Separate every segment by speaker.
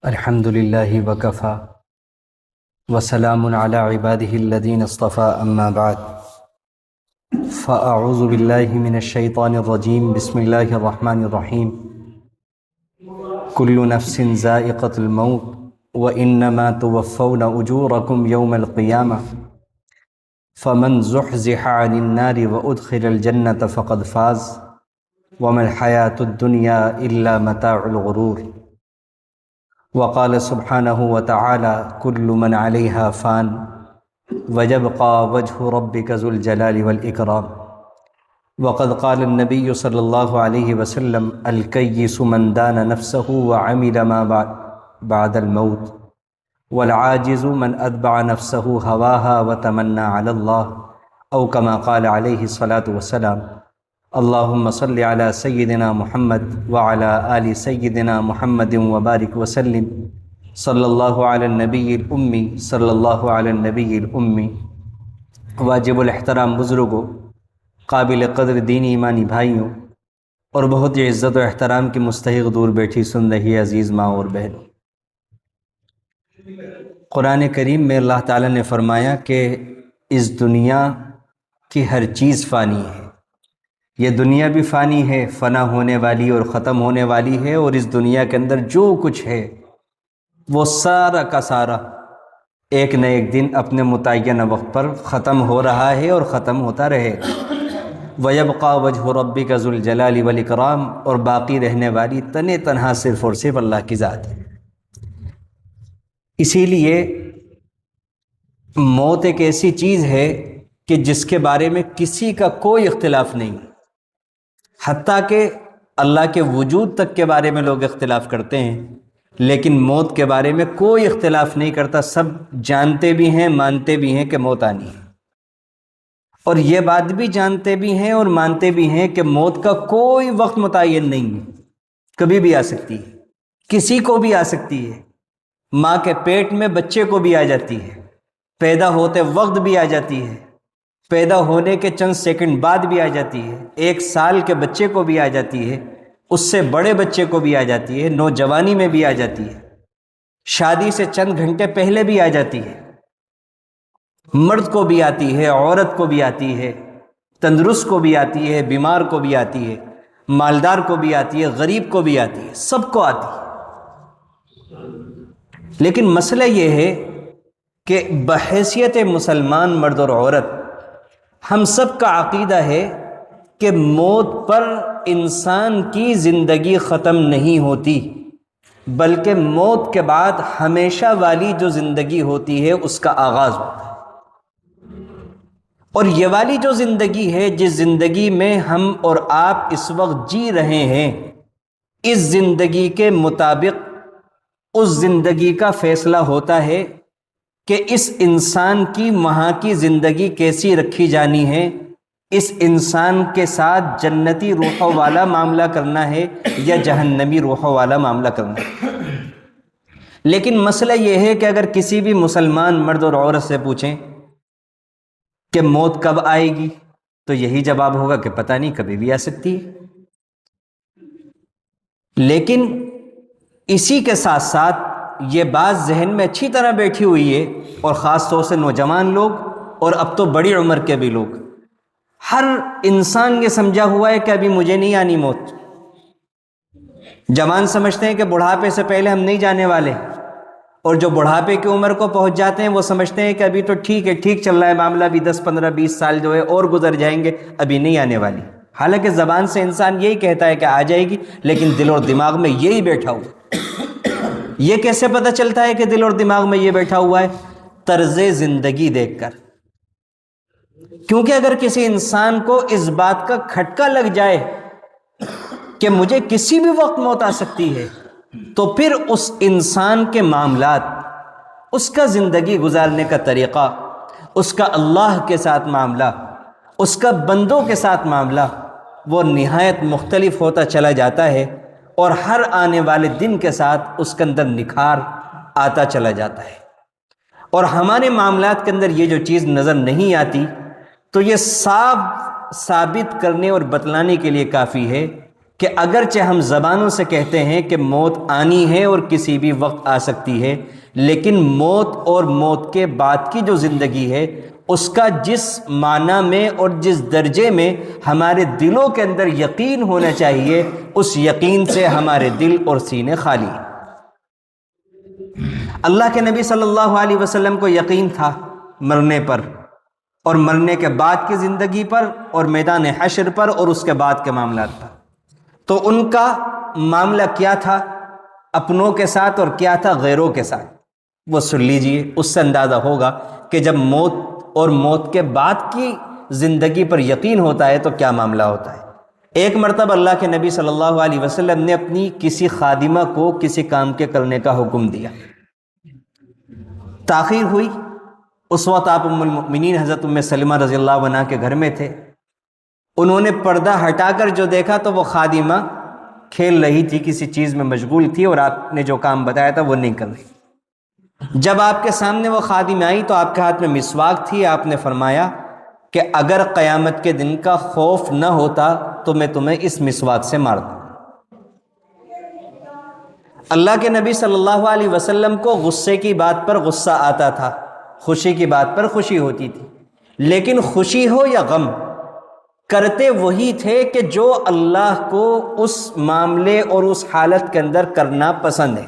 Speaker 1: الحمد لله وكفى وسلام على عباده الذين اصطفى أما بعد فأعوذ بالله من الشيطان الرجيم بسم الله الرحمن الرحيم كل نفس ذائقة الموت وإنما توفون أجوركم يوم القيامة فمن زحزح عن النار وأدخل الجنة فقد فاز وما الحياة الدنيا إلا متاع الغرور وقال سبحانه وتعالى كل من عليها فان ويبقى وجه ربك ذو الجلال والإكرام وقد قال النبي صلى الله عليه وسلم الكيس من دان نفسه وعمل ما بعد الموت والعاجز من أتبع نفسه هواها وتمنى على الله أو كما قال عليه الصلاة والسلام اللهم صل على سيدنا محمد وعلى آل سيدنا محمد وبارك وسلم صلی اللہ علی النبی الامی صلی اللہ علی النبی الامی۔ واجب الاحترام بزرگوں، قابل قدر دینی ایمانی بھائیوں اور بہت ہی عزت و احترام کی مستحق دور بیٹھی سن رہی عزیز ماں اور بہنوں، قرآن کریم میں اللہ تعالیٰ نے فرمایا کہ اس دنیا کی ہر چیز فانی ہے، یہ دنیا بھی فانی ہے، فنا ہونے والی اور ختم ہونے والی ہے، اور اس دنیا کے اندر جو کچھ ہے وہ سارا کا سارا ایک نہ ایک دن اپنے متعینہ وقت پر ختم ہو رہا ہے اور ختم ہوتا رہے گا۔ وَيَبْقَى وَجْهُ رَبِّكَ ذُو الْجَلَالِ وَالْإِكْرَامِ، اور باقی رہنے والی تنے تنہا صرف اور صرف اللہ کی ذات ہے۔ اسی لیے موت ایک ایسی چیز ہے کہ جس کے بارے میں کسی کا کوئی اختلاف نہیں، حتیٰ کہ اللہ کے وجود تک کے بارے میں لوگ اختلاف کرتے ہیں، لیکن موت کے بارے میں کوئی اختلاف نہیں کرتا، سب جانتے بھی ہیں مانتے بھی ہیں کہ موت آنی ہے، اور یہ بات بھی جانتے بھی ہیں اور مانتے بھی ہیں کہ موت کا کوئی وقت متعین نہیں ہے، کبھی بھی آ سکتی ہے، کسی کو بھی آ سکتی ہے، ماں کے پیٹ میں بچے کو بھی آ جاتی ہے، پیدا ہوتے وقت بھی آ جاتی ہے، پیدا ہونے کے چند سیکنڈ بعد بھی آ جاتی ہے، 1 سال کے بچے کو بھی آ جاتی ہے، اس سے بڑے بچے کو بھی آ جاتی ہے، نوجوانی میں بھی آ جاتی ہے، شادی سے چند گھنٹے پہلے بھی آ جاتی ہے، مرد کو بھی آتی ہے، عورت کو بھی آتی ہے، تندرست کو بھی آتی ہے، بیمار کو بھی آتی ہے، مالدار کو بھی آتی ہے، غریب کو بھی آتی ہے، سب کو آتی ہے۔ لیکن مسئلہ یہ ہے کہ بحیثیت مسلمان مرد اور عورت ہم سب کا عقیدہ ہے کہ موت پر انسان کی زندگی ختم نہیں ہوتی، بلکہ موت کے بعد ہمیشہ والی جو زندگی ہوتی ہے اس کا آغاز ہوتا ہے، اور یہ والی جو زندگی ہے جس زندگی میں ہم اور آپ اس وقت جی رہے ہیں، اس زندگی کے مطابق اس زندگی کا فیصلہ ہوتا ہے کہ اس انسان کی وہاں کی زندگی کیسی رکھی جانی ہے، اس انسان کے ساتھ جنتی روحوں والا معاملہ کرنا ہے یا جہنمی روحوں والا معاملہ کرنا ہے۔ لیکن مسئلہ یہ ہے کہ اگر کسی بھی مسلمان مرد اور عورت سے پوچھیں کہ موت کب آئے گی، تو یہی جواب ہوگا کہ پتہ نہیں، کبھی بھی آ سکتی ہے۔ لیکن اسی کے ساتھ ساتھ یہ بات ذہن میں اچھی طرح بیٹھی ہوئی ہے، اور خاص طور سے نوجوان لوگ اور اب تو بڑی عمر کے بھی لوگ، ہر انسان یہ سمجھا ہوا ہے کہ ابھی مجھے نہیں آنی موت۔ جوان سمجھتے ہیں کہ بڑھاپے سے پہلے ہم نہیں جانے والے، اور جو بڑھاپے کی عمر کو پہنچ جاتے ہیں وہ سمجھتے ہیں کہ ابھی تو ٹھیک ہے، ٹھیک چل رہا ہے معاملہ، ابھی 10 15 20 سال جو ہے اور گزر جائیں گے، ابھی نہیں آنے والی۔ حالانکہ زبان سے انسان یہی کہتا ہے کہ آ جائے گی، لیکن دل اور دماغ میں یہی بیٹھا ہوا۔ یہ کیسے پتہ چلتا ہے کہ دل اور دماغ میں یہ بیٹھا ہوا ہے؟ طرز زندگی دیکھ کر، کیونکہ اگر کسی انسان کو اس بات کا کھٹکا لگ جائے کہ مجھے کسی بھی وقت موت آ سکتی ہے، تو پھر اس انسان کے معاملات، اس کا زندگی گزارنے کا طریقہ، اس کا اللہ کے ساتھ معاملہ، اس کا بندوں کے ساتھ معاملہ، وہ نہایت مختلف ہوتا چلا جاتا ہے، اور ہر آنے والے دن کے ساتھ اس کے اندر نکھار آتا چلا جاتا ہے۔ اور ہمارے معاملات کے اندر یہ جو چیز نظر نہیں آتی، تو یہ صاف ثابت کرنے اور بتلانے کے لیے کافی ہے کہ اگرچہ ہم زبانوں سے کہتے ہیں کہ موت آنی ہے اور کسی بھی وقت آ سکتی ہے، لیکن موت اور موت کے بعد کی جو زندگی ہے اس کا جس معنی میں اور جس درجے میں ہمارے دلوں کے اندر یقین ہونا چاہیے، اس یقین سے ہمارے دل اور سینے خالی ہیں۔ اللہ کے نبی صلی اللہ علیہ وسلم کو یقین تھا مرنے پر اور مرنے کے بعد کی زندگی پر اور میدان حشر پر اور اس کے بعد کے معاملات پر۔ تو ان کا معاملہ کیا تھا اپنوں کے ساتھ اور کیا تھا غیروں کے ساتھ، وہ سن لیجئے، اس سے اندازہ ہوگا کہ جب موت اور موت کے بعد کی زندگی پر یقین ہوتا ہے تو کیا معاملہ ہوتا ہے۔ ایک مرتبہ اللہ کے نبی صلی اللہ علیہ وسلم نے اپنی کسی خادمہ کو کسی کام کے کرنے کا حکم دیا، تاخیر ہوئی۔ اس وقت آپ ام المؤمنین حضرت ام سلمہ رضی اللہ عنہ کے گھر میں تھے۔ انہوں نے پردہ ہٹا کر جو دیکھا تو وہ خادمہ کھیل رہی تھی، کسی چیز میں مشغول تھی اور آپ نے جو کام بتایا تھا وہ نہیں کر رہی۔ جب آپ کے سامنے وہ خادمہ آئی تو آپ کے ہاتھ میں مسواک تھی۔ آپ نے فرمایا کہ اگر قیامت کے دن کا خوف نہ ہوتا تو میں تمہیں اس مسواک سے مار دوں۔ اللہ کے نبی صلی اللہ علیہ وسلم کو غصے کی بات پر غصہ آتا تھا، خوشی کی بات پر خوشی ہوتی تھی، لیکن خوشی ہو یا غم کرتے وہی تھے کہ جو اللہ کو اس معاملے اور اس حالت کے اندر کرنا پسند ہے۔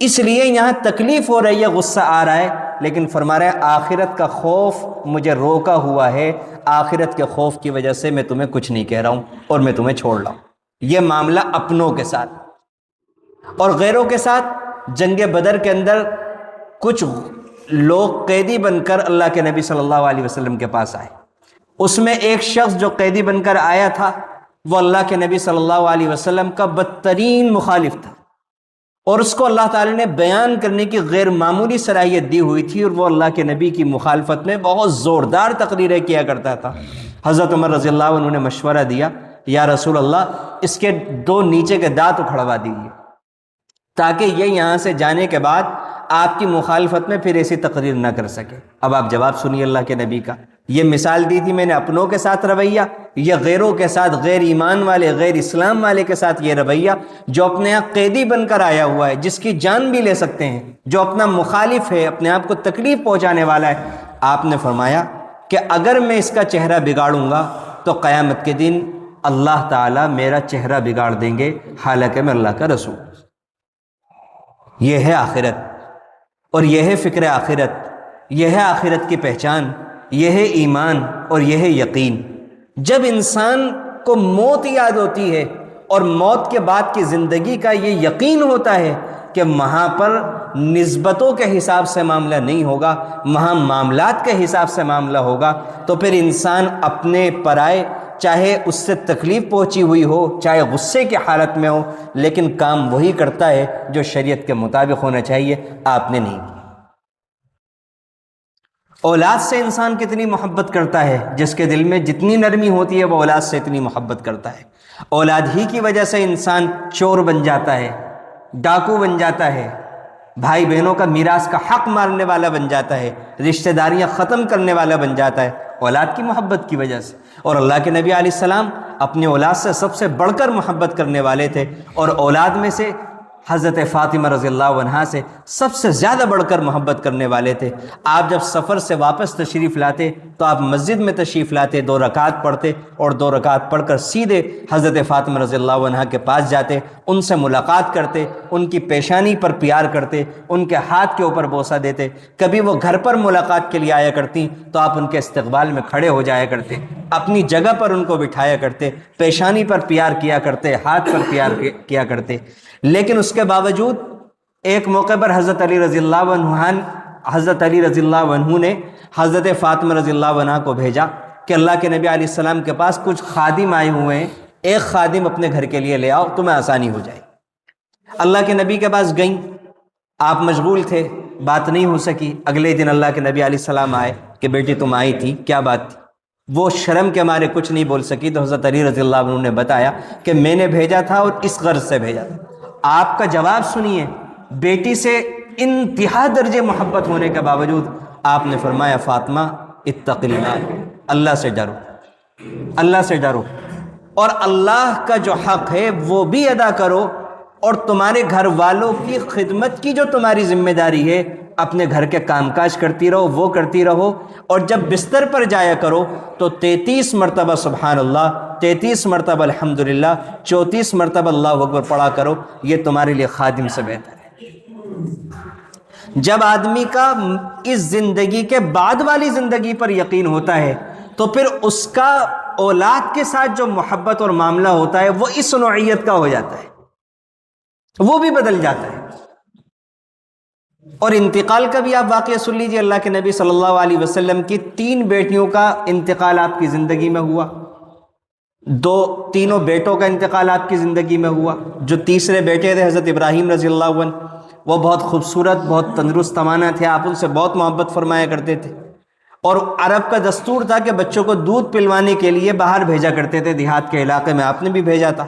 Speaker 1: اس لیے یہاں تکلیف ہو رہی ہے، غصہ آ رہا ہے، لیکن فرما رہے ہیں آخرت کا خوف مجھے روکا ہوا ہے، آخرت کے خوف کی وجہ سے میں تمہیں کچھ نہیں کہہ رہا ہوں اور میں تمہیں چھوڑ رہا ہوں۔ یہ معاملہ اپنوں کے ساتھ اور غیروں کے ساتھ۔ جنگ بدر کے اندر کچھ لوگ قیدی بن کر اللہ کے نبی صلی اللہ علیہ وسلم کے پاس آئے۔ اس میں ایک شخص جو قیدی بن کر آیا تھا وہ اللہ کے نبی صلی اللہ علیہ وسلم کا بدترین مخالف تھا، اور اس کو اللہ تعالی نے بیان کرنے کی غیر معمولی صلاحیت دی ہوئی تھی، اور وہ اللہ کے نبی کی مخالفت میں بہت زوردار تقریریں کیا کرتا تھا۔ حضرت عمر رضی اللہ عنہ نے مشورہ دیا، یا رسول اللہ اس کے 2 نیچے کے دانت اکھڑوا دیجیے تاکہ یہ یہاں سے جانے کے بعد آپ کی مخالفت میں پھر ایسی تقریر نہ کر سکے۔ اب آپ جواب سنیے اللہ کے نبی کا۔ یہ مثال دی تھی میں نے اپنوں کے ساتھ رویہ، یا غیروں کے ساتھ، غیر ایمان والے، غیر اسلام والے کے ساتھ یہ رویہ، جو اپنے آپ قیدی بن کر آیا ہوا ہے، جس کی جان بھی لے سکتے ہیں، جو اپنا مخالف ہے، اپنے آپ کو تکلیف پہنچانے والا ہے۔ آپ نے فرمایا کہ اگر میں اس کا چہرہ بگاڑوں گا تو قیامت کے دن اللہ تعالیٰ میرا چہرہ بگاڑ دیں گے، حالانکہ میں اللہ کا رسول۔ یہ ہے آخرت، اور یہ ہے فکر آخرت، یہ ہے آخرت کی پہچان، یہ ہے ایمان اور یہ ہے یقین۔ جب انسان کو موت یاد ہوتی ہے اور موت کے بعد کی زندگی کا یہ یقین ہوتا ہے کہ وہاں پر نسبتوں کے حساب سے معاملہ نہیں ہوگا، وہاں معاملات کے حساب سے معاملہ ہوگا، تو پھر انسان اپنے پرائے، چاہے اس سے تکلیف پہنچی ہوئی ہو، چاہے غصے کی حالت میں ہو، لیکن کام وہی کرتا ہے جو شریعت کے مطابق ہونا چاہیے۔ آپ نے نہیں کیا۔ اولاد سے انسان کتنی محبت کرتا ہے، جس کے دل میں جتنی نرمی ہوتی ہے وہ اولاد سے اتنی محبت کرتا ہے۔ اولاد ہی کی وجہ سے انسان چور بن جاتا ہے، ڈاکو بن جاتا ہے، بھائی بہنوں کا میراث کا حق مارنے والا بن جاتا ہے، رشتہ داریاں ختم کرنے والا بن جاتا ہے، اولاد کی محبت کی وجہ سے۔ اور اللہ کے نبی علیہ السلام اپنی اولاد سے سب سے بڑھ کر محبت کرنے والے تھے، اور اولاد میں سے حضرت فاطمہ رضی اللہ عنہا سے سب سے زیادہ بڑھ کر محبت کرنے والے تھے۔ آپ جب سفر سے واپس تشریف لاتے تو آپ مسجد میں تشریف لاتے، 2 رکعت پڑھتے اور 2 رکعت پڑھ کر سیدھے حضرت فاطمہ رضی اللہ عنہا کے پاس جاتے، ان سے ملاقات کرتے، ان کی پیشانی پر پیار کرتے، ان کے ہاتھ کے اوپر بوسہ دیتے۔ کبھی وہ گھر پر ملاقات کے لیے آیا کرتی تو آپ ان کے استقبال میں کھڑے ہو جایا کرتے، اپنی جگہ پر ان کو بٹھایا کرتے، پیشانی پر پیار کیا کرتے، ہاتھ پر پیار کیا کرتے۔ لیکن اس کے باوجود ایک موقع پر حضرت علی رضی اللہ عنہ نے حضرت فاطمہ رضی اللہ عنہ کو بھیجا کہ اللہ کے نبی علیہ السلام کے پاس کچھ خادم آئے ہوئے ہیں، ایک خادم اپنے گھر کے لیے لے آؤ، تمہیں آسانی ہو جائے۔ اللہ کے نبی کے پاس گئیں، آپ مشغول تھے، بات نہیں ہو سکی۔ اگلے دن اللہ کے نبی علیہ السلام آئے کہ بیٹی تم آئی تھی، کیا بات تھی؟ وہ شرم کے مارے کچھ نہیں بول سکی، تو حضرت علی رضی اللہ عنہ نے بتایا کہ میں نے بھیجا تھا اور اس غرض سے بھیجا تھا۔ آپ کا جواب سنیے، بیٹی سے انتہا درجے محبت ہونے کے باوجود آپ نے فرمایا فاطمہ اتق اللہ، اللہ سے ڈرو، اللہ سے ڈرو۔ اور اللہ کا جو حق ہے وہ بھی ادا کرو، اور تمہارے گھر والوں کی خدمت کی جو تمہاری ذمہ داری ہے، اپنے گھر کے کام کاج کرتی رہو، وہ کرتی رہو، اور جب بستر پر جایا کرو تو 33 مرتبہ سبحان اللہ، 33 مرتبہ الحمدللہ، 34 مرتبہ اللہ اکبر پڑھا کرو، یہ تمہارے لیے خادم سے بہتر ہے۔ جب آدمی کا اس زندگی کے بعد والی زندگی پر یقین ہوتا ہے تو پھر اس کا اولاد کے ساتھ جو محبت اور معاملہ ہوتا ہے وہ اس نوعیت کا ہو جاتا ہے، وہ بھی بدل جاتا ہے۔ اور انتقال کا بھی آپ واقعہ سن لیجئے، اللہ کے نبی صلی اللہ علیہ وسلم کی 3 بیٹیوں کا انتقال آپ کی زندگی میں ہوا، تینوں بیٹوں کا انتقال آپ کی زندگی میں ہوا۔ جو تیسرے بیٹے تھے حضرت ابراہیم رضی اللہ عنہ، وہ بہت خوبصورت، بہت تندرست توانا تھے، آپ ان سے بہت محبت فرمایا کرتے تھے، اور عرب کا دستور تھا کہ بچوں کو دودھ پلوانے کے لیے باہر بھیجا کرتے تھے، دیہات کے علاقے میں آپ نے بھی بھیجا تھا۔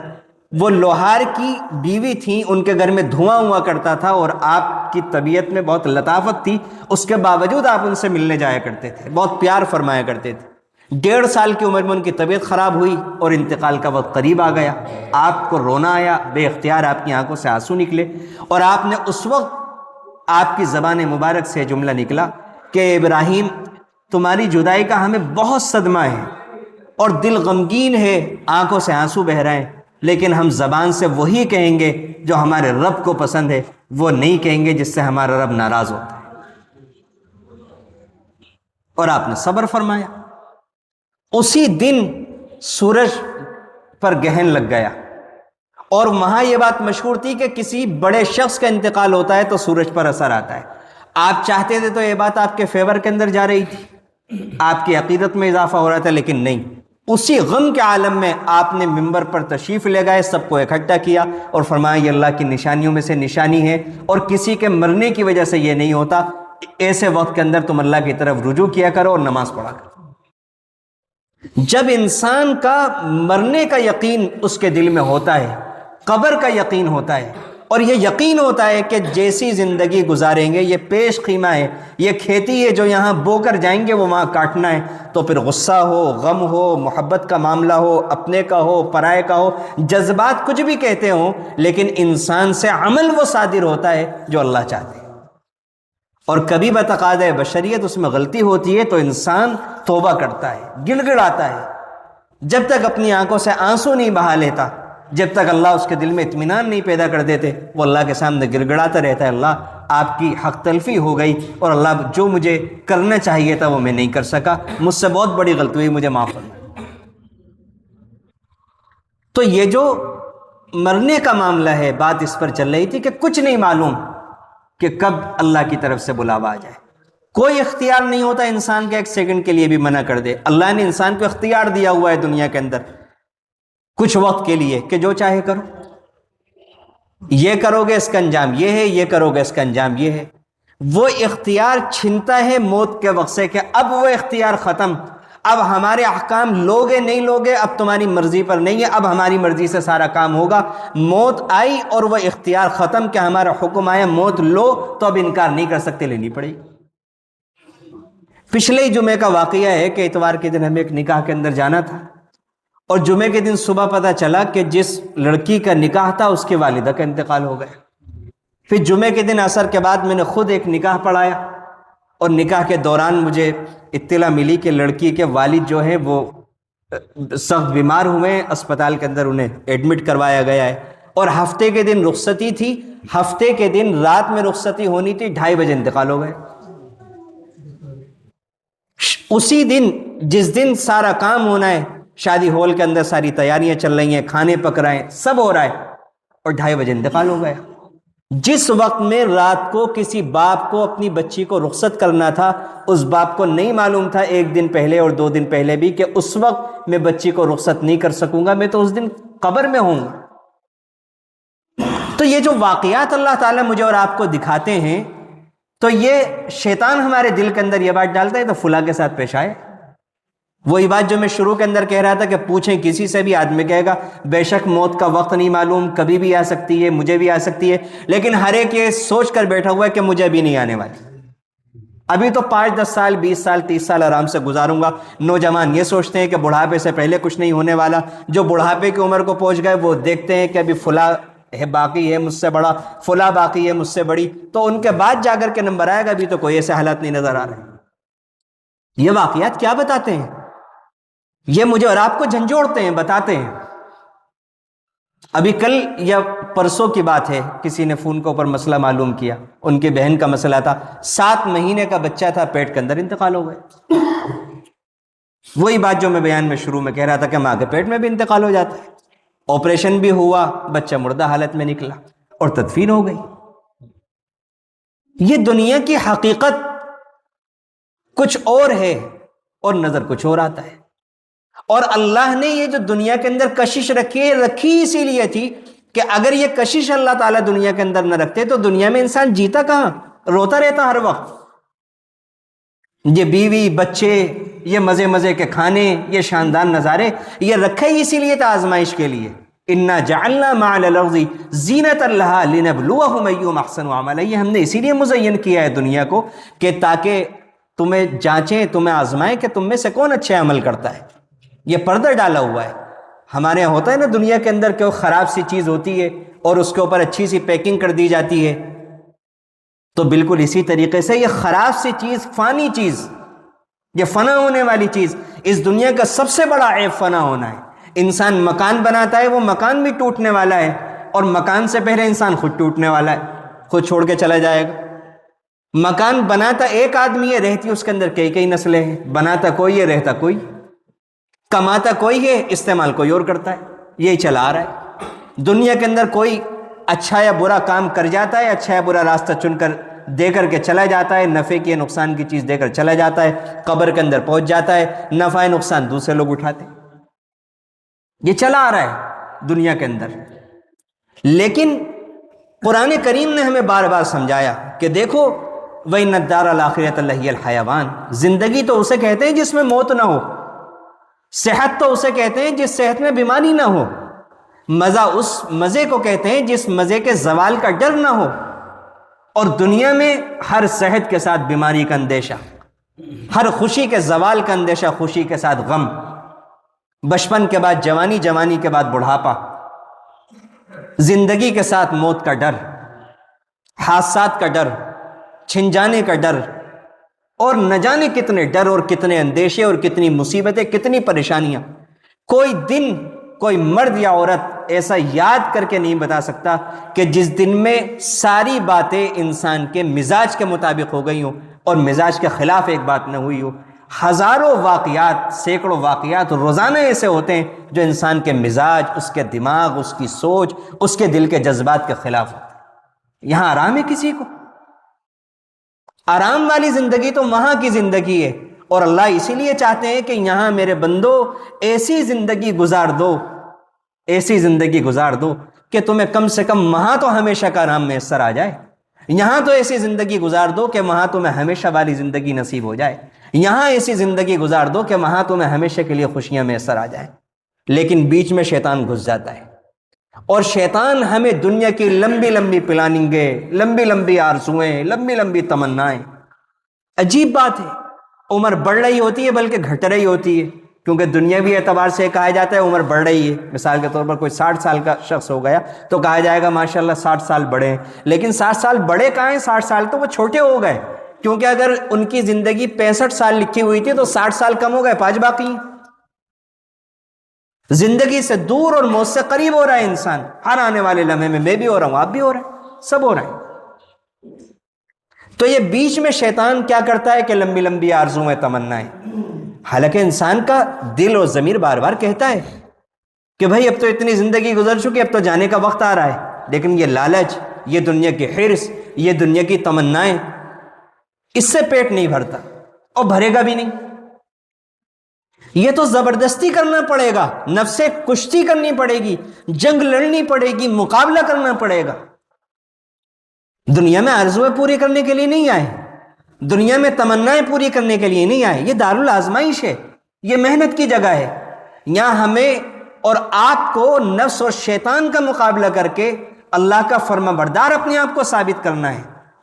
Speaker 1: وہ لوہار کی بیوی تھیں، ان کے گھر میں دھواں ہوا کرتا تھا، اور آپ کی طبیعت میں بہت لطافت تھی، اس کے باوجود آپ ان سے ملنے جایا کرتے تھے، بہت پیار فرمایا کرتے تھے۔ 1.5 سال کی عمر میں ان کی طبیعت خراب ہوئی اور انتقال کا وقت قریب آ گیا، آپ کو رونا آیا، بے اختیار آپ کی آنکھوں سے آنسو نکلے، اور آپ نے اس وقت آپ کی زبان مبارک سے جملہ نکلا کہ ابراہیم، تمہاری جدائی کا ہمیں بہت صدمہ ہے اور دل غمگین ہے، آنکھوں سے آنسو بہہ رہے ہیں، لیکن ہم زبان سے وہی کہیں گے جو ہمارے رب کو پسند ہے، وہ نہیں کہیں گے جس سے ہمارا رب ناراض ہوتا ہے۔ اور آپ نے صبر فرمایا۔ اسی دن سورج پر گرہن لگ گیا، اور وہاں یہ بات مشہور تھی کہ کسی بڑے شخص کا انتقال ہوتا ہے تو سورج پر اثر آتا ہے۔ آپ چاہتے تھے تو یہ بات آپ کے فیور کے اندر جا رہی تھی، آپ کی عقیدت میں اضافہ ہو رہا تھا، لیکن نہیں، اسی غم کے عالم میں آپ نے منبر پر تشریف لے گئے، سب کو اکٹھا کیا اور فرمایا یہ اللہ کی نشانیوں میں سے نشانی ہے، اور کسی کے مرنے کی وجہ سے یہ نہیں ہوتا، ایسے وقت کے اندر تم اللہ کی طرف رجوع کیا کرو اور نماز پڑھا کرو۔ جب انسان کا مرنے کا یقین اس کے دل میں ہوتا ہے، قبر کا یقین ہوتا ہے، اور یہ یقین ہوتا ہے کہ جیسی زندگی گزاریں گے یہ پیش خیمہ ہے، یہ کھیتی ہے جو یہاں بو کر جائیں گے وہ وہاں کاٹنا ہے، تو پھر غصہ ہو، غم ہو، محبت کا معاملہ ہو، اپنے کا ہو، پرائے کا ہو، جذبات کچھ بھی کہتے ہوں، لیکن انسان سے عمل وہ صادر ہوتا ہے جو اللہ چاہتے ہیں۔ اور کبھی بتقاضۂ بشریت اس میں غلطی ہوتی ہے تو انسان توبہ کرتا ہے، گڑ گڑاتا ہے، جب تک اپنی آنکھوں سے آنسو نہیں بہا لیتا، جب تک اللہ اس کے دل میں اطمینان نہیں پیدا کر دیتے، وہ اللہ کے سامنے گڑ گڑاتا رہتا ہے، اللہ آپ کی حق تلفی ہو گئی، اور اللہ جو مجھے کرنا چاہیے تھا وہ میں نہیں کر سکا، مجھ سے بہت بڑی غلطی ہوئی، مجھے معاف فرمائے۔ تو یہ جو مرنے کا معاملہ ہے، بات اس پر چل رہی تھی کہ کچھ نہیں معلوم کہ کب اللہ کی طرف سے بلاوا آ جائے، کوئی اختیار نہیں ہوتا انسان کا 1 سیکنڈ کے لیے بھی منع کر دے۔ اللہ نے انسان کو اختیار دیا ہوا ہے دنیا کے اندر کچھ وقت کے لیے کہ جو چاہے کرو، یہ کرو گے اس کا انجام یہ ہے، یہ کرو گے اس کا انجام یہ ہے۔ وہ اختیار چھنتا ہے موت کے وقت سے کہ اب وہ اختیار ختم، اب ہمارے احکام لوگے نہیں لوگے اب تمہاری مرضی پر نہیں ہے، اب ہماری مرضی سے سارا کام ہوگا۔ موت آئی اور وہ اختیار ختم کہ ہمارا حکم آیا موت لو، تو اب انکار نہیں کر سکتے، لینی پڑے گی۔ پچھلے جمعے کا واقعہ ہے کہ اتوار کے دن ہمیں ایک نکاح کے اندر جانا تھا، اور جمعے کے دن صبح پتہ چلا کہ جس لڑکی کا نکاح تھا اس کے والدہ کا انتقال ہو گیا۔ پھر جمعے کے دن عصر کے بعد میں نے خود ایک نکاح پڑھایا، اور نکاح کے دوران مجھے اطلاع ملی کہ لڑکی کے والد جو ہیں وہ سخت بیمار ہوئے ہیں، اسپتال کے اندر انہیں ایڈمٹ کروایا گیا ہے، اور ہفتے کے دن رخصتی تھی، ہفتے کے دن رات میں رخصتی ہونی تھی، 2:30 بجے انتقال ہو گئے۔ اسی دن جس دن سارا کام ہونا ہے، شادی ہال کے اندر ساری تیاریاں چل رہی ہیں، کھانے پک رہے ہیں، سب ہو رہا ہے، اور 2:30 بجے انتقال ہو گیا۔ جس وقت میں رات کو کسی باپ کو اپنی بچی کو رخصت کرنا تھا، اس باپ کو نہیں معلوم تھا 1 دن پہلے اور 2 دن پہلے بھی کہ اس وقت میں بچی کو رخصت نہیں کر سکوں گا، میں تو اس دن قبر میں ہوں گا۔ تو یہ جو واقعات اللہ تعالیٰ مجھے اور آپ کو دکھاتے ہیں، تو یہ شیطان ہمارے دل کے اندر یہ بات ڈالتا ہے تو فلاں کے ساتھ پیش آئے۔ وہی بات جو میں شروع کے اندر کہہ رہا تھا کہ پوچھیں کسی سے بھی، آدمی کہے گا بے شک موت کا وقت نہیں معلوم، کبھی بھی آ سکتی ہے، مجھے بھی آ سکتی ہے، لیکن ہر ایک یہ سوچ کر بیٹھا ہوا ہے کہ مجھے بھی نہیں آنے والی۔ ابھی تو 5-10 سال 20 سال 30 سال آرام سے گزاروں گا. نوجوان یہ سوچتے ہیں کہ بڑھاپے سے پہلے کچھ نہیں ہونے والا. جو بڑھاپے کی عمر کو پہنچ گئے وہ دیکھتے ہیں کہ ابھی فلاں ہے باقی ہے مجھ سے بڑا، فلاں باقی ہے مجھ سے بڑی، تو ان کے بعد جا کر کے نمبر آئے گا. ابھی تو کوئی ایسے حالات نہیں نظر آ رہے. یہ واقعات کیا بتاتے ہیں؟ یہ مجھے اور آپ کو جھنجھوڑتے ہیں، بتاتے ہیں. ابھی کل یا پرسوں کی بات ہے، کسی نے فون کے اوپر مسئلہ معلوم کیا. ان کی بہن کا مسئلہ تھا، 7 مہینے کا بچہ تھا، پیٹ کے اندر انتقال ہو گئے. وہی بات جو میں بیان میں شروع میں کہہ رہا تھا کہ ماں کے پیٹ میں بھی انتقال ہو جاتا ہے. آپریشن بھی ہوا، بچہ مردہ حالت میں نکلا اور تدفین ہو گئی. یہ دنیا کی حقیقت کچھ اور ہے اور نظر کچھ اور آتا ہے. اور اللہ نے یہ جو دنیا کے اندر کشش رکھی اسی لیے تھی کہ اگر یہ کشش اللہ تعالیٰ دنیا کے اندر نہ رکھتے تو دنیا میں انسان جیتا کہاں، روتا رہتا ہر وقت. یہ بیوی بچے، یہ مزے مزے کے کھانے، یہ شاندار نظارے، یہ رکھے ہی اسی لیے تھا آزمائش کے لیے. انا جعلنا ما علی الارض زینۃ لہا لنبلوہم ایہم احسن عملا. یہ ہم نے اسی لیے مزین کیا ہے دنیا کو کہ تاکہ تمہیں جانچیں، تمہیں آزمائیں کہ تم میں سے کون اچھے عمل کرتا ہے. یہ پردہ ڈالا ہوا ہے. ہمارے یہاں ہوتا ہے نا دنیا کے اندر کہ وہ خراب سی چیز ہوتی ہے اور اس کے اوپر اچھی سی پیکنگ کر دی جاتی ہے. تو بالکل اسی طریقے سے یہ خراب سی چیز، فانی چیز، یہ فنا ہونے والی چیز، اس دنیا کا سب سے بڑا عیب فنا ہونا ہے. انسان مکان بناتا ہے، وہ مکان بھی ٹوٹنے والا ہے، اور مکان سے پہلے انسان خود ٹوٹنے والا ہے، خود چھوڑ کے چلا جائے گا. مکان بناتا ایک آدمی ہے، رہتی اس کے اندر کئی نسلیں ہیں. بناتا کوئی ہے، رہتا کوئی. کماتا کوئی ہے، استعمال کوئی اور کرتا ہے. یہی چلا آ رہا ہے. دنیا کے اندر کوئی اچھا یا برا کام کر جاتا ہے، اچھا یا برا راستہ چن کر دے کر کے چلا جاتا ہے، نفع کی نقصان کی چیز دے کر چلا جاتا ہے، قبر کے اندر پہنچ جاتا ہے، نفع نقصان دوسرے لوگ اٹھاتے. یہ چلا آ رہا ہے دنیا کے اندر. لیکن قرآن کریم نے ہمیں بار بار سمجھایا کہ دیکھو وَإِنَّ الدَّارَ الْآخِرَةَ لَهِيَ الْحَيَوَانُ. زندگی تو اسے کہتے ہیں جس میں موت نہ ہو. صحت تو اسے کہتے ہیں جس صحت میں بیماری نہ ہو. مزہ اس مزے کو کہتے ہیں جس مزے کے زوال کا ڈر نہ ہو. اور دنیا میں ہر صحت کے ساتھ بیماری کا اندیشہ، ہر خوشی کے زوال کا اندیشہ، خوشی کے ساتھ غم، بچپن کے بعد جوانی، جوانی کے بعد بڑھاپا، زندگی کے ساتھ موت کا ڈر، حادثات کا ڈر، چھن جانے کا ڈر، اور نہ جانے کتنے ڈر اور کتنے اندیشے اور کتنی مصیبتیں، کتنی پریشانیاں. کوئی دن کوئی مرد یا عورت ایسا یاد کر کے نہیں بتا سکتا کہ جس دن میں ساری باتیں انسان کے مزاج کے مطابق ہو گئی ہوں اور مزاج کے خلاف ایک بات نہ ہوئی ہو. ہزاروں واقعات، سینکڑوں واقعات روزانہ ایسے ہوتے ہیں جو انسان کے مزاج، اس کے دماغ، اس کی سوچ، اس کے دل کے جذبات کے خلاف ہوتے ہیں. یہاں آرام ہے کسی کو؟ آرام والی زندگی تو وہاں کی زندگی ہے. اور اللہ اسی لیے چاہتے ہیں کہ یہاں میرے بندو ایسی زندگی گزار دو، ایسی زندگی گزار دو کہ تمہیں کم سے کم وہاں تو ہمیشہ کا آرام میسر آ جائے. یہاں تو ایسی زندگی گزار دو کہ وہاں تمہیں ہمیشہ والی زندگی نصیب ہو جائے. یہاں ایسی زندگی گزار دو کہ وہاں تمہیں ہمیشہ کے لیے خوشیاں میسر آ جائیں. لیکن بیچ میں شیطان گھس جاتا ہے، اور شیطان ہمیں دنیا کی لمبی لمبی پلاننگیں، لمبی لمبی آرزوئیں، لمبی لمبی تمنائیں. عجیب بات ہے، عمر بڑھ رہی ہوتی ہے بلکہ گھٹ رہی ہوتی ہے، کیونکہ دنیاوی اعتبار سے کہا جاتا ہے عمر بڑھ رہی ہے. مثال کے طور پر کوئی 60 سال کا شخص ہو گیا تو کہا جائے گا ماشاءاللہ 60 سال بڑے ہیں. لیکن 60 سال بڑے کہاں ہیں؟ 60 سال تو وہ چھوٹے ہو گئے، کیونکہ اگر ان کی زندگی 65 سال لکھی ہوئی تھی تو 60 سال کم ہو گئے، 5 باقی ہیں. زندگی سے دور اور موت سے قریب ہو رہا ہے انسان. ہر آنے والے لمحے میں بھی ہو رہا ہوں، آپ بھی ہو رہے ہیں، سب ہو رہے ہیں. تو یہ بیچ میں شیطان کیا کرتا ہے کہ لمبی لمبی آرزویں، تمنائیں. حالانکہ انسان کا دل اور ضمیر بار بار کہتا ہے کہ بھائی اب تو اتنی زندگی گزر چکی، اب تو جانے کا وقت آ رہا ہے. لیکن یہ لالچ، یہ دنیا کی حرص، یہ دنیا کی تمنائیں، اس سے پیٹ نہیں بھرتا اور بھرے گا بھی نہیں. یہ تو زبردستی کرنا پڑے گا، نفس سے کشتی کرنی پڑے گی، جنگ لڑنی پڑے گی، مقابلہ کرنا پڑے گا. دنیا میں آرزویں پوری کرنے کے لیے نہیں آئے، دنیا میں تمنائیں پوری کرنے کے لیے نہیں آئے. یہ دارالآزمائش ہے، یہ محنت کی جگہ ہے. یہاں ہمیں اور آپ کو نفس اور شیطان کا مقابلہ کر کے اللہ کا فرما بردار اپنے آپ کو ثابت کرنا ہے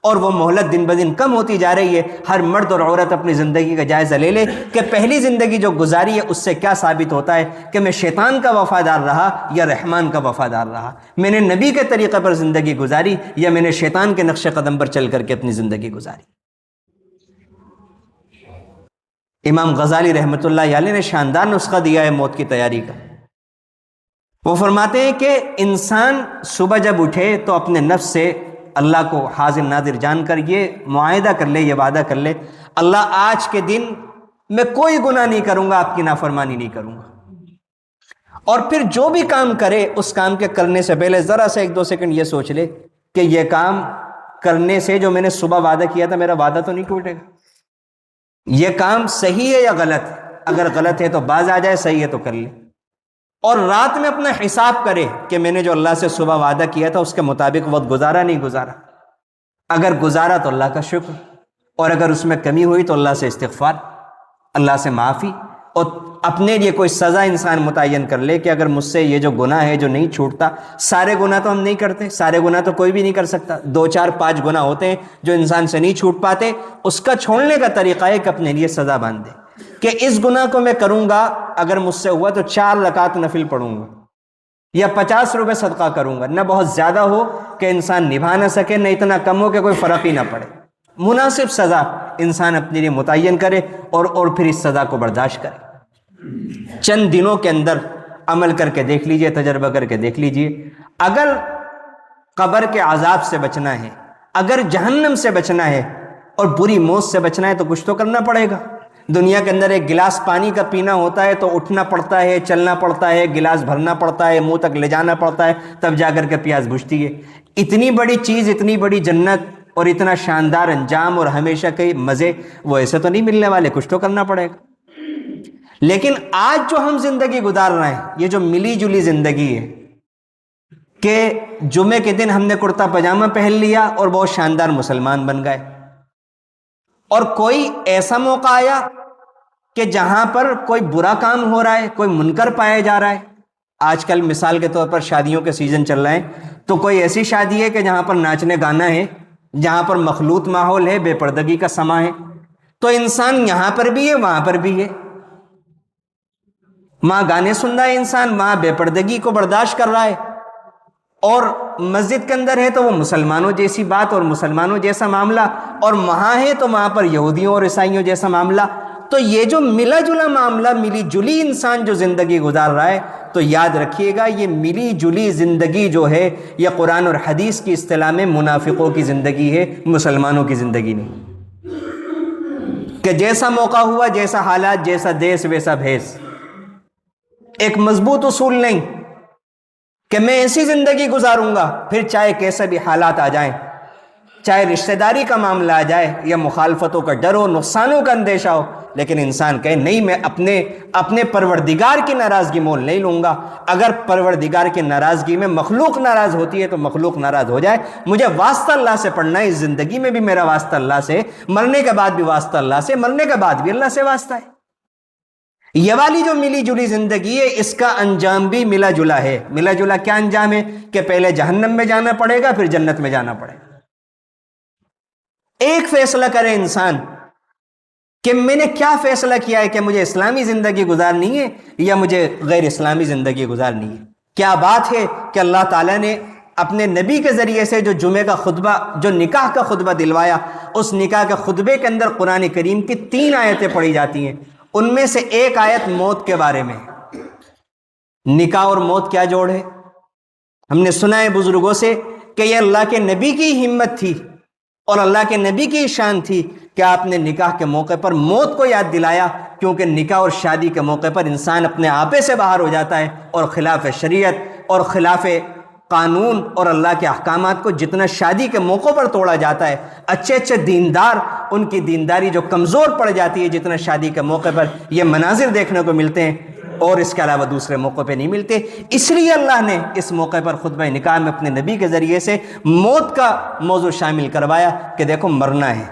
Speaker 1: اور وہ مہلت دن بدن کم ہوتی جا رہی ہے۔ ہر مرد اور عورت اپنی زندگی کا جائزہ لے لے کہ پہلی زندگی جو گزاری ہے اس سے کیا ثابت ہوتا ہے کہ میں شیطان کا وفادار رہا یا رحمان کا وفادار رہا، میں نے نبی کے طریقے پر زندگی گزاری یا میں نے شیطان کے نقش قدم پر چل کر کے اپنی زندگی گزاری۔ امام غزالی رحمۃ اللہ علیہ نے شاندار نسخہ دیا ہے موت کی تیاری کا۔ وہ فرماتے ہیں کہ انسان صبح جب اٹھے تو اپنے نفس سے اللہ کو حاضر ناظر جان کر یہ معاہدہ کر لے، یہ وعدہ کر لے، اللہ آج کے دن میں کوئی گناہ نہیں کروں گا، آپ کی نافرمانی نہیں کروں گا۔ اور پھر جو بھی کام کرے اس کام کے کرنے سے پہلے ذرا سے 1-2 سیکنڈ یہ سوچ لے کہ یہ کام کرنے سے جو میں نے صبح وعدہ کیا تھا میرا وعدہ تو نہیں ٹوٹے گا، یہ کام صحیح ہے یا غلط ہے، اگر غلط ہے تو باز آ جائے، صحیح ہے تو کر لے۔ اور رات میں اپنا حساب کرے کہ میں نے جو اللہ سے صبح وعدہ کیا تھا اس کے مطابق وقت گزارا نہیں گزارا، اگر گزارا تو اللہ کا شکر، اور اگر اس میں کمی ہوئی تو اللہ سے استغفار، اللہ سے معافی، اور اپنے لیے کوئی سزا انسان متعین کر لے کہ اگر مجھ سے یہ جو گناہ ہے جو نہیں چھوٹتا، سارے گناہ تو ہم نہیں کرتے، سارے گناہ تو کوئی بھی نہیں کر سکتا، 2 4 5 گناہ ہوتے ہیں جو انسان سے نہیں چھوٹ پاتے، اس کا چھوڑنے کا طریقہ ہے کہ اپنے لیے سزا باندھ دے کہ اس گناہ کو میں کروں گا، اگر مجھ سے ہوا تو 4 رکعت نفل پڑھوں گا یا 50 روپے صدقہ کروں گا، نہ بہت زیادہ ہو کہ انسان نبھا نہ سکے، نہ اتنا کم ہو کہ کوئی فرق ہی نہ پڑے، مناسب سزا انسان اپنے لیے متعین کرے اور پھر اس سزا کو برداشت کرے۔ چند دنوں کے اندر عمل کر کے دیکھ لیجئے، تجربہ کر کے دیکھ لیجئے، اگر قبر کے عذاب سے بچنا ہے، اگر جہنم سے بچنا ہے اور بری موت سے بچنا ہے تو کچھ تو کرنا پڑے گا۔ دنیا کے اندر ایک گلاس پانی کا پینا ہوتا ہے تو اٹھنا پڑتا ہے، چلنا پڑتا ہے، گلاس بھرنا پڑتا ہے، منہ تک لے جانا پڑتا ہے، تب جا کر کے پیاس بجھتی ہے۔ اتنی بڑی چیز، اتنی بڑی جنت اور اتنا شاندار انجام اور ہمیشہ کے مزے وہ ایسے تو نہیں ملنے والے، کچھ تو کرنا پڑے گا۔ لیکن آج جو ہم زندگی گزار رہے ہیں، یہ جو ملی جلی زندگی ہے کہ جمعے کے دن ہم نے کرتا پاجامہ پہن لیا اور بہت شاندار مسلمان بن گئے، اور کوئی ایسا موقع آیا کہ جہاں پر کوئی برا کام ہو رہا ہے، کوئی منکر پایا جا رہا ہے۔ آج کل مثال کے طور پر شادیوں کے سیزن چل رہے ہیں، تو کوئی ایسی شادی ہے کہ جہاں پر ناچنے گانا ہے، جہاں پر مخلوط ماحول ہے، بے پردگی کا سما ہے، تو انسان یہاں پر بھی ہے وہاں پر بھی ہے، وہاں گانے سن رہا ہے انسان، وہاں بے پردگی کو برداشت کر رہا ہے، اور مسجد کے اندر ہے تو وہ مسلمانوں جیسی بات اور مسلمانوں جیسا معاملہ، اور وہاں ہے تو وہاں پر یہودیوں اور عیسائیوں جیسا معاملہ۔ تو یہ جو ملا جلا معاملہ، ملی جلی انسان جو زندگی گزار رہا ہے، تو یاد رکھیے گا یہ ملی جلی زندگی جو ہے یہ قرآن اور حدیث کی اصطلاح میں منافقوں کی زندگی ہے، مسلمانوں کی زندگی نہیں، کہ جیسا موقع ہوا، جیسا حالات، جیسا دیس ویسا بھیس۔ ایک مضبوط اصول نہیں کہ میں ایسی زندگی گزاروں گا پھر چاہے کیسے بھی حالات آ جائیں، چاہے رشتہ داری کا معاملہ آ جائے یا مخالفتوں کا ڈر ہو، نقصانوں کا اندیشہ ہو، لیکن انسان کہے نہیں میں اپنے پروردگار کی ناراضگی مول نہیں لوں گا۔ اگر پروردگار کی ناراضگی میں مخلوق ناراض ہوتی ہے تو مخلوق ناراض ہو جائے، مجھے واسطہ اللہ سے پڑھنا ہے، اس زندگی میں بھی میرا واسطہ اللہ سے، مرنے کے بعد بھی واسطہ اللہ سے، مرنے کے بعد بھی اللہ سے واسطہ ہے۔ یہ والی جو ملی جلی زندگی ہے اس کا انجام بھی ملا جلا ہے۔ ملا جلا کیا انجام ہے کہ پہلے جہنم میں جانا پڑے گا، پھر جنت میں جانا پڑے گا۔ ایک فیصلہ کرے انسان کہ میں نے کیا فیصلہ کیا ہے کہ مجھے اسلامی زندگی گزارنی ہے یا مجھے غیر اسلامی زندگی گزارنی ہے۔ کیا بات ہے کہ اللہ تعالیٰ نے اپنے نبی کے ذریعے سے جو جمعے کا خطبہ، جو نکاح کا خطبہ دلوایا، اس نکاح کے خطبے کے اندر قرآن کریم کی 3 آیتیں پڑھی جاتی ہیں، ان میں سے ایک آیت موت کے بارے میں۔ نکاح اور موت کیا جوڑ ہے؟ ہم نے سنا ہے بزرگوں سے کہ یہ اللہ کے نبی کی ہمت تھی اور اللہ کے نبی کی شان تھی کہ آپ نے نکاح کے موقع پر موت کو یاد دلایا، کیونکہ نکاح اور شادی کے موقع پر انسان اپنے آپے سے باہر ہو جاتا ہے اور خلاف شریعت اور خلاف قانون اور اللہ کے احکامات کو جتنا شادی کے موقع پر توڑا جاتا ہے، اچھے اچھے دیندار، ان کی دینداری جو کمزور پڑ جاتی ہے جتنا شادی کے موقع پر یہ مناظر دیکھنے کو ملتے ہیں اور اس کے علاوہ دوسرے موقع پہ نہیں ملتے۔ اس لیے اللہ نے اس موقع پر خطبہ نکاح میں اپنے نبی کے ذریعے سے موت کا موضوع شامل کروایا کہ دیکھو مرنا ہے۔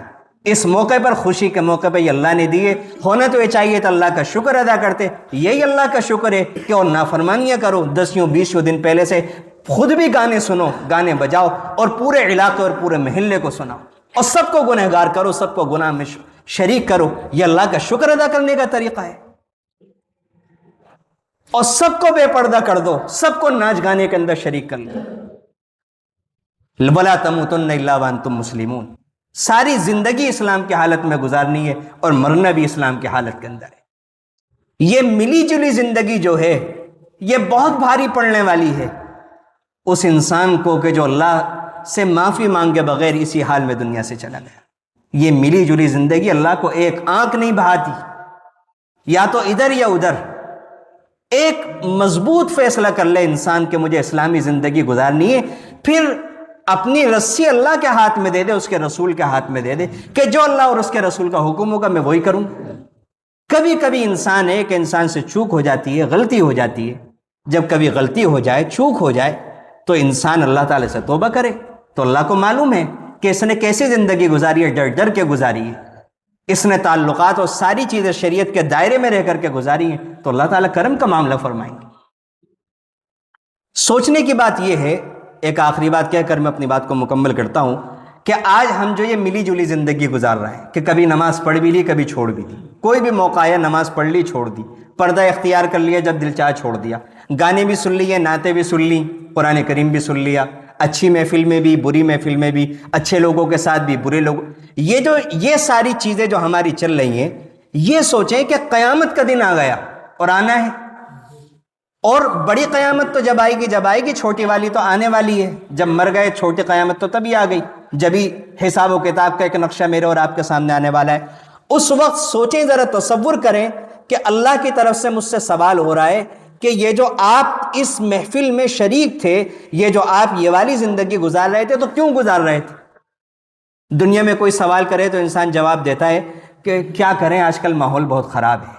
Speaker 1: اس موقع پر، خوشی کے موقع پہ یہ اللہ نے دیے، ہونا تو یہ چاہیے تو اللہ کا شکر ادا کرتے، یہی اللہ کا شکر ہے کہ اور نافرمانیاں کرو 10-20 دن پہلے سے خود بھی گانے سنو، گانے بجاؤ اور پورے علاقے اور پورے محلے کو سناؤ۔ اور سب کو گنہگار کرو، سب کو گناہ میں شریک کرو، یہ اللہ کا شکر ادا کرنے کا طریقہ ہے؟ اور سب کو بے پردہ کر دو، سب کو ناچ گانے کے اندر شریک کر دو۔ وَلَا تَمُوتُنَّ إِلَّا وَأَنْتُمْ مُسْلِمُونَ، ساری زندگی اسلام کی حالت میں گزارنی ہے اور مرنا بھی اسلام کی حالت کے اندر ہے۔ یہ ملی جلی زندگی جو ہے یہ بہت بھاری پڑنے والی ہے اس انسان کو کہ جو اللہ سے معافی مانگے بغیر اسی حال میں دنیا سے چلا گیا۔ یہ ملی جلی زندگی اللہ کو ایک آنکھ نہیں بہاتی، یا تو ادھر یا ادھر۔ ایک مضبوط فیصلہ کر لے انسان کہ مجھے اسلامی زندگی گزارنی ہے، پھر اپنی رسی اللہ کے ہاتھ میں دے دے، اس کے رسول کے ہاتھ میں دے دے کہ جو اللہ اور اس کے رسول کا حکم ہوگا میں وہی کروں۔ کبھی کبھی انسان ہے کہ انسان سے چوک ہو جاتی ہے، غلطی ہو جاتی ہے۔ جب کبھی غلطی ہو جائے، چوک ہو جائے، تو انسان اللہ تعالی سے توبہ کرے، تو اللہ کو معلوم ہے کہ اس نے کیسی زندگی گزاری ہے، ڈر ڈر کے گزاری ہے، اس نے تعلقات اور ساری چیزیں شریعت کے دائرے میں رہ کر کے گزاری ہیں، تو اللہ تعالیٰ کرم کا معاملہ فرمائیں گے۔ سوچنے کی بات یہ ہے، ایک آخری بات کہہ کر میں اپنی بات کو مکمل کرتا ہوں، کہ آج ہم جو یہ ملی جلی زندگی گزار رہے ہیں کہ کبھی نماز پڑھ بھی لی، کبھی چھوڑ بھی دی، کوئی بھی موقع آیا نماز پڑھ لی، چھوڑ دی، پردہ اختیار کر لیا جب دل چاہ چھوڑ دیا، گانے بھی سن لیے، نعتیں بھی سن لی، قرآن کریم بھی سن لیا، اچھی محفل میں بھی، بری محفل میں بھی، اچھے لوگوں کے ساتھ بھی، برے لوگ، یہ ساری چیزیں جو ہماری چل رہی ہیں، یہ سوچیں کہ قیامت کا دن آ گیا اور آنا ہے، اور بڑی قیامت تو جب آئے گی، چھوٹی والی تو آنے والی ہے۔ جب مر گئے چھوٹی قیامت تو تبھی آ گئی، جبھی حساب و کتاب کا ایک نقشہ میرے اور آپ کے سامنے آنے والا ہے۔ اس وقت سوچیں، ذرا تصور کریں کہ اللہ کی طرف سے مجھ سے سوال ہو رہا ہے کہ یہ جو آپ اس محفل میں شریک تھے، یہ جو آپ یہ والی زندگی گزار رہے تھے، تو کیوں گزار رہے تھے؟ دنیا میں کوئی سوال کرے تو انسان جواب دیتا ہے کہ کیا کریں، آج کل ماحول بہت خراب ہے،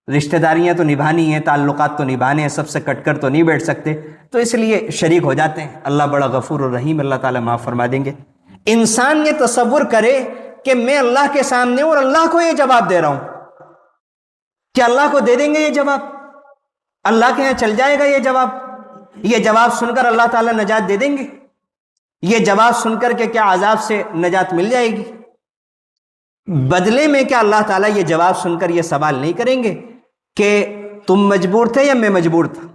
Speaker 1: رشتہ داریاں تو نبھانی ہیں، تعلقات تو نبھانے ہیں، سب سے کٹ کر تو نہیں بیٹھ سکتے، تو اس لیے شریک ہو جاتے ہیں۔ اللہ بڑا غفور الرحیم، اللہ تعالیٰ معاف فرما دیں گے۔ انسان یہ تصور کرے کہ میں اللہ کے سامنے ہوں اور اللہ کو یہ جواب دے رہا ہوں، کیا اللہ کو دے دیں گے یہ جواب؟ اللہ کے یہاں چل جائے گا یہ جواب سن کر اللہ تعالیٰ نجات دے دیں گے؟ یہ جواب سن کر کے کیا عذاب سے نجات مل جائے گی؟ بدلے میں کیا اللہ تعالیٰ یہ جواب سن کر یہ سوال نہیں کریں گے کہ تم مجبور تھے یا میں مجبور تھا؟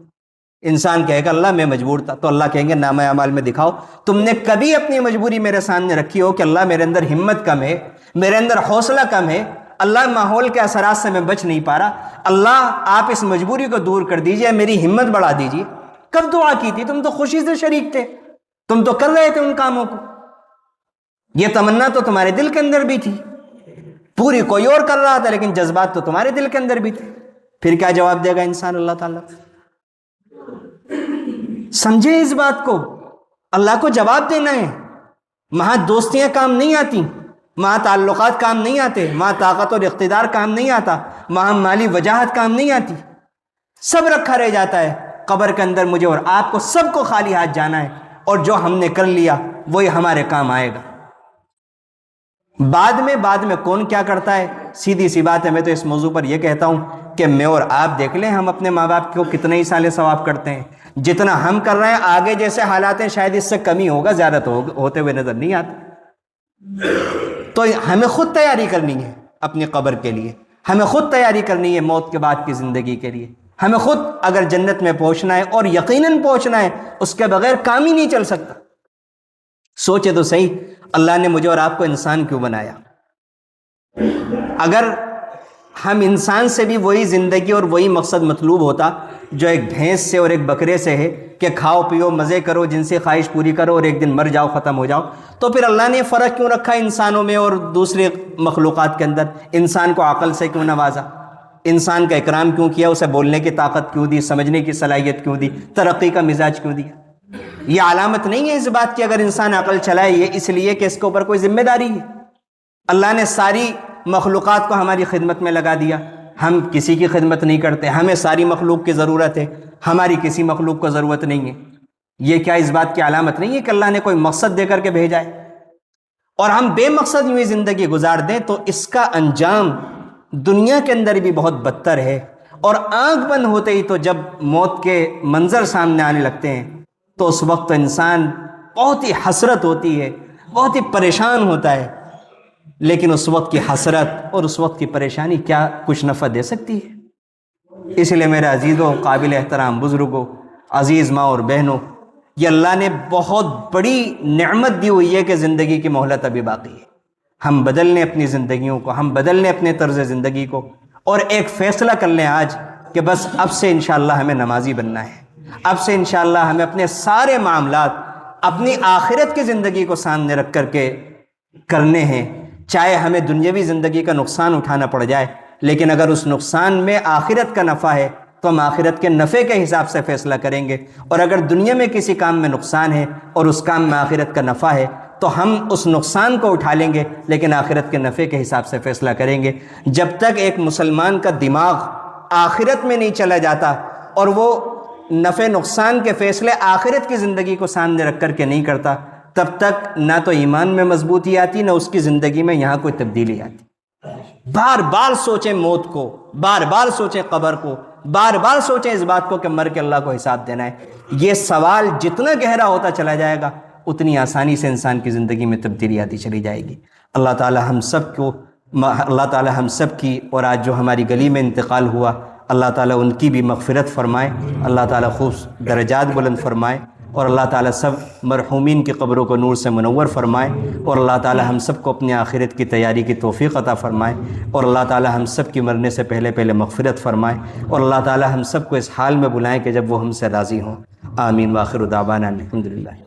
Speaker 1: انسان کہے گا اللہ میں مجبور تھا، تو اللہ کہیں گے نامہ اعمال میں دکھاؤ تم نے کبھی اپنی مجبوری میرے سامنے رکھی ہو کہ اللہ میرے اندر ہمت کم ہے، میرے اندر حوصلہ کم ہے، اللہ ماحول کے اثرات سے میں بچ نہیں پا رہا، اللہ آپ اس مجبوری کو دور کر دیجئے، میری ہمت بڑھا دیجئے؟ کب دعا کی تھی؟ تم تو خوشی سے شریک تھے، تم تو کر رہے تھے ان کاموں کو، یہ تمنا تو تمہارے دل کے اندر بھی تھی، پوری کوئی اور کر رہا تھا لیکن جذبات تو تمہارے دل کے اندر بھی تھے۔ پھر کیا جواب دے گا انسان اللہ تعالیٰ؟ سمجھے اس بات کو، اللہ کو جواب دینا ہے۔ وہاں دوستیاں کام نہیں آتی، وہاں تعلقات کام نہیں آتے، وہاں طاقت اور اقتدار کام نہیں آتا، وہاں مالی وجاہت کام نہیں آتی، سب رکھا رہ جاتا ہے۔ قبر کے اندر مجھے اور آپ کو سب کو خالی ہاتھ جانا ہے، اور جو ہم نے کر لیا وہی ہمارے کام آئے گا۔ بعد میں کون کیا کرتا ہے؟ سیدھی سی بات ہے، میں تو اس موضوع پر یہ کہتا ہوں کہ میں اور آپ دیکھ لیں ہم اپنے ماں باپ کو کتنے ہی سال ثواب کرتے ہیں، جتنا ہم کر رہے ہیں آگے جیسے حالات ہیں شاید اس سے کمی ہوگا، زیادہ تو ہوتے ہوئے نظر نہیں آتا۔ تو ہمیں خود تیاری کرنی ہے اپنی قبر کے لیے، ہمیں خود تیاری کرنی ہے موت کے بعد کی زندگی کے لیے، ہمیں خود اگر جنت میں پہنچنا ہے، اور یقیناً پہنچنا ہے، اس کے بغیر کام ہی نہیں چل سکتا۔ سوچے تو صحیح، اللہ نے مجھے اور آپ کو انسان کیوں بنایا؟ اگر ہم انسان سے بھی وہی زندگی اور وہی مقصد مطلوب ہوتا جو ایک بھینس سے اور ایک بکرے سے ہے کہ کھاؤ پیو مزے کرو جنسی خواہش پوری کرو اور ایک دن مر جاؤ ختم ہو جاؤ، تو پھر اللہ نے فرق کیوں رکھا انسانوں میں اور دوسرے مخلوقات کے اندر؟ انسان کو عقل سے کیوں نوازا؟ انسان کا اکرام کیوں کیا؟ اسے بولنے کی طاقت کیوں دی؟ سمجھنے کی صلاحیت کیوں دی؟ ترقی کا مزاج کیوں دیا؟ یہ علامت نہیں ہے اس بات کی اگر انسان عقل چلائے، یہ اس لیے کہ اس کے اوپر کوئی ذمہ داری ہے۔ اللہ نے ساری مخلوقات کو ہماری خدمت میں لگا دیا، ہم کسی کی خدمت نہیں کرتے، ہمیں ساری مخلوق کی ضرورت ہے، ہماری کسی مخلوق کو ضرورت نہیں ہے۔ یہ کیا اس بات کی علامت نہیں ہے کہ اللہ نے کوئی مقصد دے کر کے بھیجا ہے؟ اور ہم بے مقصد یوں ہی زندگی گزار دیں تو اس کا انجام دنیا کے اندر بھی بہت بدتر ہے، اور آنکھ بند ہوتے ہی تو جب موت کے منظر سامنے آنے لگتے ہیں تو اس وقت انسان بہت ہی حسرت ہوتی ہے، بہت ہی پریشان ہوتا ہے، لیکن اس وقت کی حسرت اور اس وقت کی پریشانی کیا کچھ نفع دے سکتی ہے؟ اس لیے میرے عزیزوں، قابل احترام بزرگوں، عزیز ماں اور بہنوں، یہ اللہ نے بہت بڑی نعمت دی ہوئی ہے کہ زندگی کی مہلت ابھی باقی ہے۔ ہم بدل لیں اپنی زندگیوں کو، ہم بدل لیں اپنے طرز زندگی کو، اور ایک فیصلہ کر لیں آج کہ بس اب سے انشاءاللہ ہمیں نمازی بننا ہے، اب سے انشاءاللہ ہمیں اپنے سارے معاملات اپنی آخرت کی زندگی کو سامنے رکھ کر کے کرنے ہیں، چاہے ہمیں دنیاوی زندگی کا نقصان اٹھانا پڑ جائے، لیکن اگر اس نقصان میں آخرت کا نفع ہے تو ہم آخرت کے نفع کے حساب سے فیصلہ کریں گے، اور اگر دنیا میں کسی کام میں نقصان ہے اور اس کام میں آخرت کا نفع ہے تو ہم اس نقصان کو اٹھا لیں گے، لیکن آخرت کے نفع کے حساب سے فیصلہ کریں گے۔ جب تک ایک مسلمان کا دماغ آخرت میں نہیں چلا جاتا اور وہ نفع نقصان کے فیصلے آخرت کی زندگی کو سامنے رکھ کر کے نہیں کرتا، تب تک نہ تو ایمان میں مضبوطی آتی، نہ اس کی زندگی میں یہاں کوئی تبدیلی آتی۔ بار بار سوچیں موت کو، بار بار سوچیں قبر کو، بار بار سوچیں اس بات کو کہ مر کے اللہ کو حساب دینا ہے۔ یہ سوال جتنا گہرا ہوتا چلا جائے گا اتنی آسانی سے انسان کی زندگی میں تبدیلی آتی چلی جائے گی۔ اللہ تعالی ہم سب کی، اور آج جو ہماری گلی میں انتقال ہوا، اللہ تعالیٰ ان کی بھی مغفرت فرمائے، اللہ تعالیٰ خوب درجات بلند فرمائے، اور اللہ تعالیٰ سب مرحومین کی قبروں کو نور سے منور فرمائے، اور اللہ تعالیٰ ہم سب کو اپنی آخرت کی تیاری کی توفیق عطا فرمائے، اور اللہ تعالیٰ ہم سب کی مرنے سے پہلے مغفرت فرمائے، اور اللہ تعالیٰ ہم سب کو اس حال میں بلائیں کہ جب وہ ہم سے راضی ہوں۔ آمین۔ وآخر دعوانا الحمدللہ۔